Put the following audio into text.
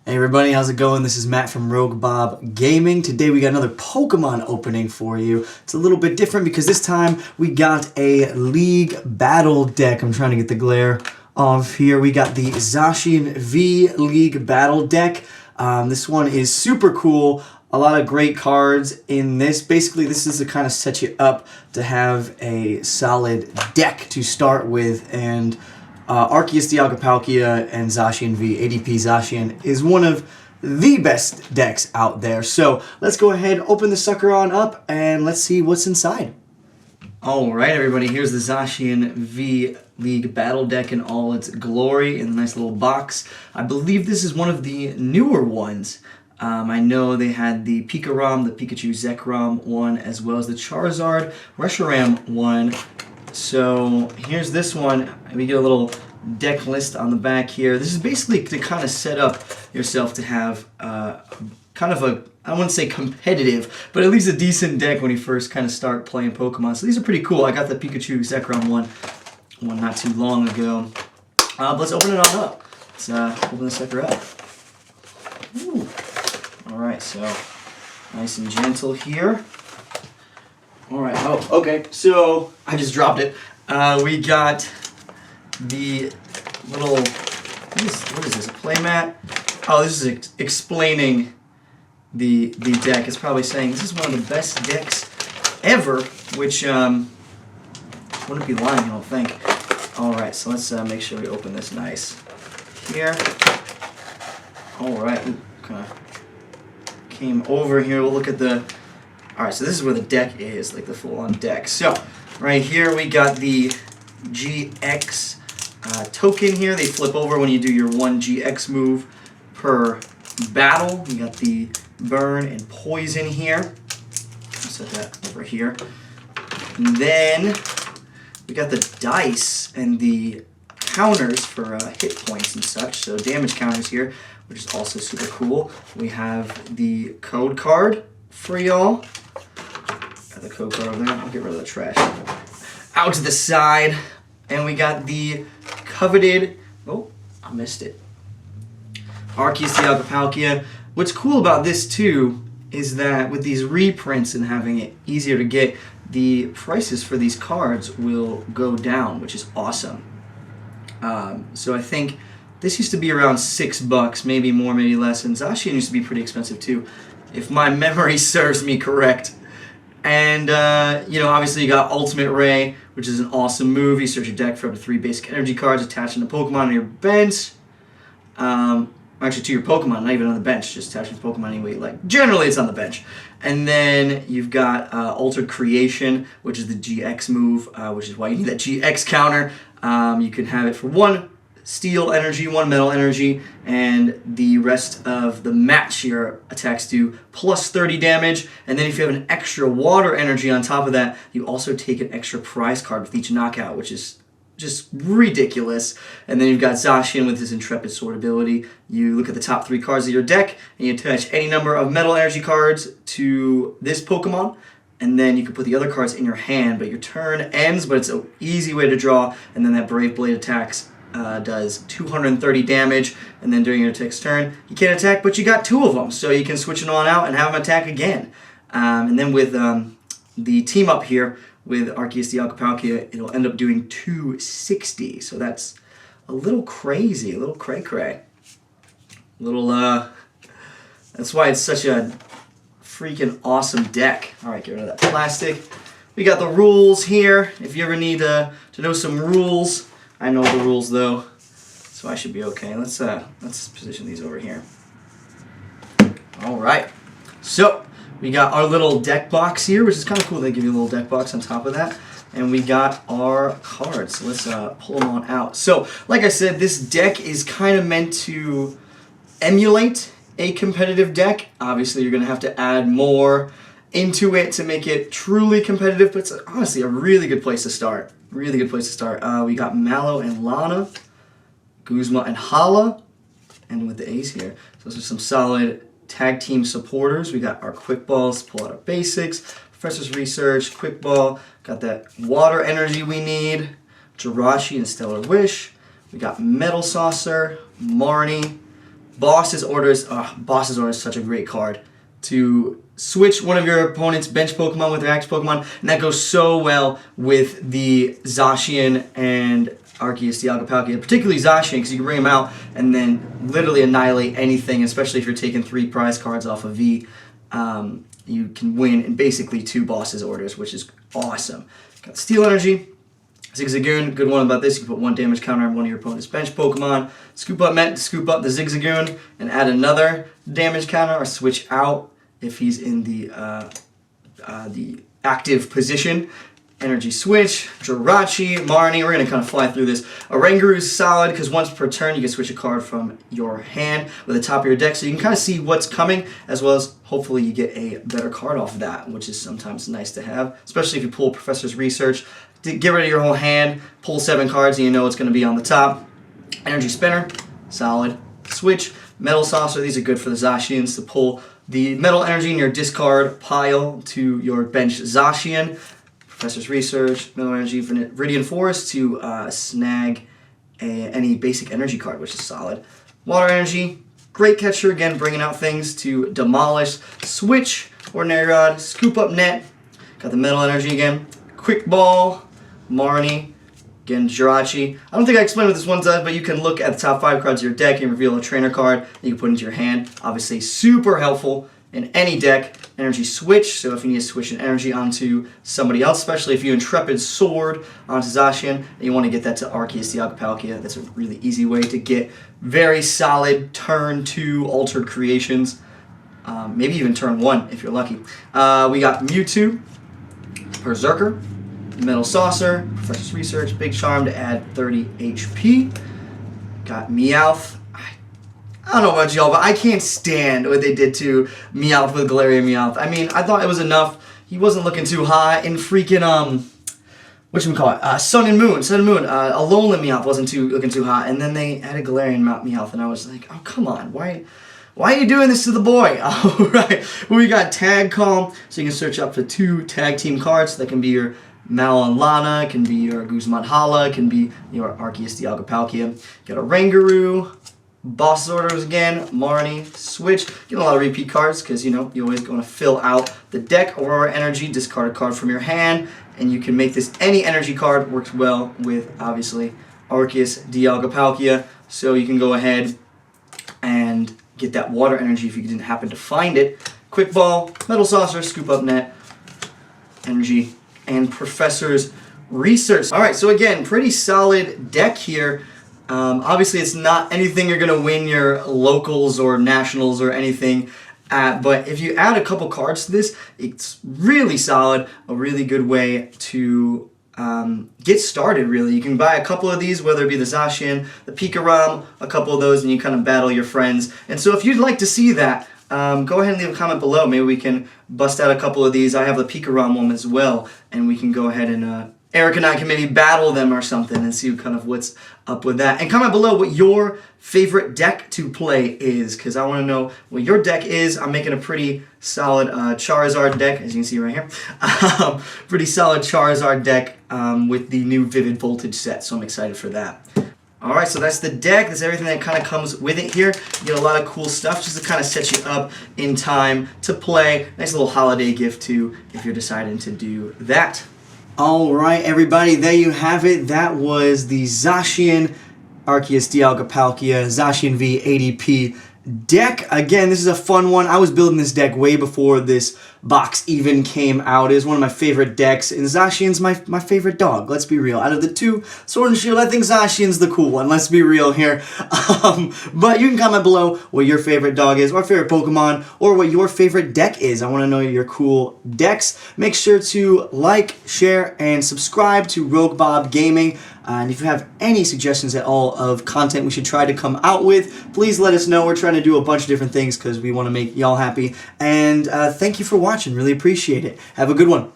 Hey everybody, how's it going? This is Matt from Rogue Bob Gaming. Today we got another Pokemon opening for you. It's a little bit different because this time we got a League Battle deck. I'm trying to get the glare off here. We got the Zacian V League Battle deck. This one is super cool. A lot of great cards in this. Basically, this is to kind of set you up to have a solid deck to start with, and Arceus Dialga Palkia and Zacian V, ADP Zacian, is one of the best decks out there. So let's go ahead, open the sucker on up, and let's see what's inside. Alright everybody, here's the Zacian V League Battle deck in all its glory in a nice little box. I believe this is one of the newer ones. I know they had the Pikarom, the Pikachu Zekrom one, as well as the Charizard Reshiram one. So here's this one. We get a little deck list on the back here. This is basically to kind of set up yourself to have kind of a, I wouldn't say competitive, but at least a decent deck when you first kind of start playing Pokemon. So these are pretty cool. I got the Pikachu Zekrom one not too long ago. But let's open it on up. Let's open the sucker up. Ooh. Alright, so nice and gentle here. Alright, oh, okay, so I just dropped it. We got the little, what is this, a playmat? Oh, this is explaining the deck. It's probably saying this is one of the best decks ever, which wouldn't be lying, I don't think. Alright, so let's make sure we open this nice here. Alright, kind of came over here. We'll look at the... Alright, so this is where the deck is, like the full-on deck. So, right here we got the GX token here. They flip over when you do your one GX move per battle. We got the burn and poison here. I'll set that over here. And then we got the dice and the counters for hit points and such. So damage counters here, which is also super cool. We have the code card for y'all. Got the code card over there. I'll get rid of the trash. Out to the side. And we got the coveted... Oh, I missed it. Arceus Dialga Palkia. What's cool about this, too, is that with these reprints and having it easier to get, the prices for these cards will go down, which is awesome. So I think this used to be around $6, maybe more, maybe less, and Zacian used to be pretty expensive too, if my memory serves me correct. And, you know, obviously you got Ultimate Ray, which is an awesome move. You search your deck for up to 3 basic energy cards attaching to Pokemon on your bench. Actually, to your Pokemon, not even on the bench, just attaching to Pokemon anyway. Like, generally it's on the bench. And then you've got Altered Creation, which is the GX move, which is why you need that GX counter. You can have it for 1 steel energy, 1 metal energy, and the rest of the match your attacks do plus 30 damage. And then if you have an extra water energy on top of that, you also take an extra prize card with each knockout, which is just ridiculous. And then you've got Zacian with his Intrepid Sword ability. You look at the top 3 cards of your deck, and you attach any number of metal energy cards to this Pokemon, and then you can put the other cards in your hand, but your turn ends, but it's an easy way to draw, and then that Brave Blade attacks does 230 damage, and then during your next turn, you can't attack, but you got 2 of them, so you can switch it on out and have them attack again. And then with the team up here, with Arceus Dialga Palkia, it'll end up doing 260, so that's a little crazy, a little cray-cray. That's why it's such a freaking awesome deck. Alright, get rid of that plastic. We got the rules here, if you ever need to know some rules. I know the rules though, so I should be okay. Let's position these over here. Alright, so we got our little deck box here, which is kind of cool. They give you a little deck box on top of that. And we got our cards. So let's pull them on out. So, like I said, this deck is kind of meant to emulate a competitive deck. Obviously, you're going to have to add more into it to make it truly competitive, but it's honestly a really good place to start. Really good place to start. We got Mallow and Lana, Guzma and Hala, and with the A's here. So those are some solid tag team supporters. We got our Quick Balls, pull out our basics, Professor's Research, Quick Ball, got that water energy we need, Jirachi and Stellar Wish. We got Metal Saucer, Marnie, Boss's Orders. Boss's Orders is such a great card to switch one of your opponent's bench Pokemon with their active Pokemon, and that goes so well with the Zacian and Arceus Dialga Palkia, particularly Zacian, because you can bring him out and then literally annihilate anything, especially if you're taking 3 prize cards off of V. You can win in basically 2 Boss's Orders, which is awesome. Got Steel Energy. Zigzagoon, good one about this, you can put 1 damage counter on one of your opponent's bench Pokemon. Scoop up Met to scoop up the Zigzagoon and add another damage counter, or switch out if he's in the active position. Energy Switch, Jirachi, Marnie, we're going to kind of fly through this. Oranguru is solid because once per turn you can switch a card from your hand with the top of your deck, so you can kind of see what's coming, as well as hopefully you get a better card off of that, which is sometimes nice to have, especially if you pull Professor's Research. Get rid of your whole hand, pull 7 cards and you know it's going to be on the top. Energy Spinner, solid. Switch, Metal Saucer, these are good for the Zacians to pull the metal energy in your discard pile to your bench Zacian. Professor's Research, Metal Energy, Viridian Forest to snag any basic energy card, which is solid. Water Energy, great catcher, again, bringing out things to demolish. Switch, Ordinary Rod, Scoop Up Net, got the Metal Energy again. Quick Ball, Marnie, again, Jirachi. I don't think I explained what this one does, but you can look at the top 5 cards of your deck and reveal a trainer card that you can put into your hand. Obviously, super helpful in any deck. Energy Switch, so if you need to switch an energy onto somebody else, especially if you Intrepid Sword onto Zacian, and you want to get that to Arceus Dialga Palkia, that's a really easy way to get very solid turn 2 altered creations. Maybe even turn 1 if you're lucky. We got Mewtwo, Berserker, Metal Saucer, Professor's Research, Big Charm to add 30 HP. Got Meowth. I don't know about y'all, but I can't stand what they did to Meowth with Galarian Meowth. I mean, I thought it was enough. He wasn't looking too hot in freaking, whatchamacallit, Sun and Moon. Alolan Meowth wasn't looking too hot, and then they added Galarian Meowth, and I was like, oh, come on, why are you doing this to the boy? Alright, well, we got Tag Calm, so you can search up for 2 tag team cards. That can be your Malon Lana, can be your Guzman Hala, can be your Arceus Dialga Palkia. Got a Rangaroo, Boss's Orders again, Marnie, Switch. Get a lot of repeat cards because, you know, you always want to fill out the deck. Aurora Energy, discard a card from your hand, and you can make this any energy card. Works well with, obviously, Arceus Dialga Palkia. So you can go ahead and get that water energy if you didn't happen to find it. Quick Ball, Metal Saucer, Scoop Up Net, Energy, and Professor's Research. Alright, so again, pretty solid deck here. Obviously, it's not anything you're going to win your locals or nationals or anything at, but if you add a couple cards to this, it's really solid, a really good way to get started, really. You can buy a couple of these, whether it be the Zacian, the Pikarom, a couple of those, and you kind of battle your friends. And so if you'd like to see that, go ahead and leave a comment below. Maybe we can bust out a couple of these. I have the Pikarom one as well, and we can go ahead and Eric and I can maybe battle them or something and see kind of what's up with that. And comment below what your favorite deck to play is, because I want to know what your deck is. I'm making a pretty solid Charizard deck, as you can see right here. Pretty solid Charizard deck with the new Vivid Voltage set, so I'm excited for that. Alright, so that's the deck. That's everything that kind of comes with it here. You get a lot of cool stuff just to kind of set you up in time to play. Nice little holiday gift too if you're deciding to do that. Alright, everybody, there you have it. That was the Zacian Arceus Dialga Palkia Zacian V ADP deck. Again, this is a fun one. I was building this deck way before this box even came out. It is one of my favorite decks, and Zacian's my favorite dog. Let's be real. Out of the 2, Sword and Shield, I think Zacian's the cool one. Let's be real here. But you can comment below what your favorite dog is, or favorite Pokemon, or what your favorite deck is. I want to know your cool decks. Make sure to like, share, and subscribe to Rogue Bob Gaming. And if you have any suggestions at all of content we should try to come out with, please let us know. We're trying to do a bunch of different things because we want to make y'all happy. And thank you for watching. Really appreciate it. Have a good one.